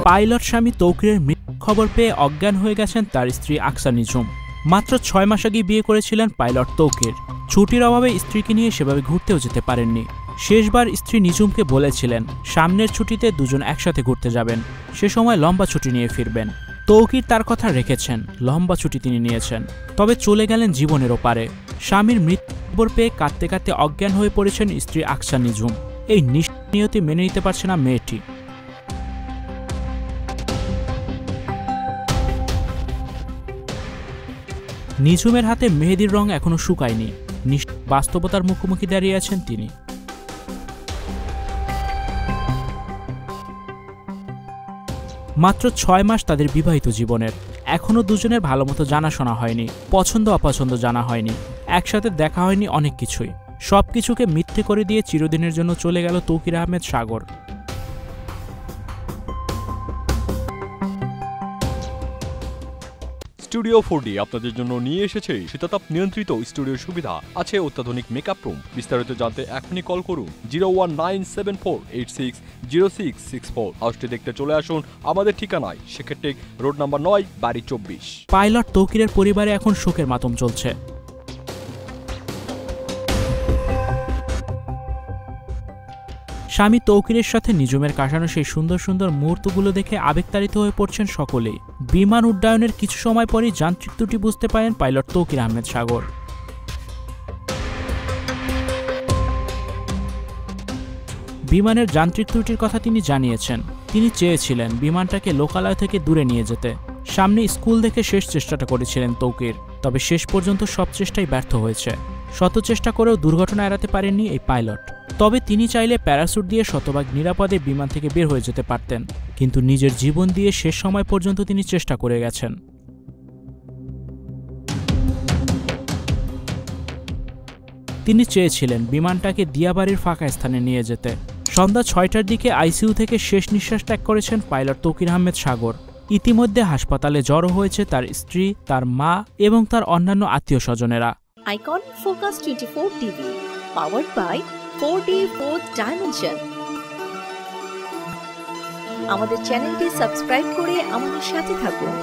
Pilot স্বামী তৌকিরের মৃত্যুর খবর পেয়ে অজ্ঞান হয়ে গেছেন তার স্ত্রী আকসা নিঝুম। মাত্র 6 মাস আগে বিয়ে করেছিলেন পাইলট তৌকির। ছুটির অভাবে স্ত্রীকে নিয়ে সেভাবে ঘুরতেও যেতে পারেননি। শেষবার স্ত্রী নিঝুমকে বলেছিলেন সামনের ছুটিতে দুজন একসাথে ঘুরতে যাবেন, সে সময় লম্বা ছুটি নিয়ে ফিরবেন। তৌকির তার কথা রেখেছেন, লম্বা ছুটি তিনি নিয়েছেন, তবে চলে গেলেন জীবনের ওপারে। স্বামীর মৃত্যুর খবর পেয়ে কাঁদতে কাঁদতে অজ্ঞান হয়ে পড়েছেন স্ত্রী আকসা নিঝুম। এই নিয়তি মেনে নিতে পারছে না মেয়েটি। নিঝুমের হাতে মেহেদির রং এখনো শুকায়নি। বাস্তবতার মুখোমুখি দাঁড়িয়ে আছেন তিনি। মাত্র 6 মাস তাদের বিবাহিত জীবনের, এখনো দুজনের ভালোমতো জানাশোনা হয়নি, পছন্দ অপছন্দ জানা হয়নি, একসাথে দেখা হয়নি অনেক কিছুই। সবকিছুকে মিথ্যে করে দিয়ে চিরদিনের জন্য চলে গেল তৌকির আহমেদ সাগর। স্টুডিও 4D আপনাদের জন্য নিয়ে এসেছে শীতাতাপ নিয়ন্ত্রিত স্টুডিওর সুবিধা, আছে অত্যাধুনিক মেকআপ রুম। বিস্তারিত জানতে এখনই কল করুন 01974860664। হাউসটি দেখতে চলে আসুন আমাদের ঠিকানায় সেক্ষেত্রে রোড নাম্বার 9 বাড়ি 24। পাইলট তৌকিরের পরিবারে এখন শোকের মাতম চলছে। স্বামী তৌকিরের সাথে নিঝুমের কাটানো সেই সুন্দর সুন্দর মুহূর্তগুলো দেখে আবেগতাড়িত হয়ে পড়ছেন সকলেই। বিমান উড্ডয়নের কিছু সময় পরই যান্ত্রিক ত্রুটি বুঝতে পারেন পাইলট তৌকির আহমেদ সাগর। বিমানের যান্ত্রিক ত্রুটির কথা তিনি জানিয়েছেন। তিনি চেয়েছিলেন বিমানটাকে লোকালয় থেকে দূরে নিয়ে যেতে। সামনে স্কুল দেখে শেষ চেষ্টাটা করেছিলেন তৌকির, তবে শেষ পর্যন্ত সব চেষ্টাই ব্যর্থ হয়েছে। শত চেষ্টা করেও দুর্ঘটনা এড়াতে পারেননি এই পাইলট। তবে তিনি চাইলে প্যারাসুট দিয়ে শতভাগ নিরাপদে বিমান থেকে বের হয়ে যেতে পারতেন, কিন্তু নিজের জীবন দিয়ে শেষ সময় পর্যন্ত তিনি চেষ্টা করে গেছেন। তিনি চেয়েছিলেন বিমানটাকে দিয়াবাড়ির ফাঁকা স্থানে নিয়ে যেতে। সন্ধ্যা 6টার দিকে আইসিইউ থেকে শেষ নিঃশ্বাস ত্যাগ করেছেন পাইলট তৌকির আহমেদ সাগর। ইতিমধ্যে হাসপাতালে জড়ো হয়েছে তার স্ত্রী, তার মা এবং তার অন্যান্য আত্মীয় স্বজনেরা। Icon focus 24 TV, powered by 4D Fourth Dimension। আমাদের চ্যানেলটি সাবস্ক্রাইব করে আমাদের সাথে থাকুন।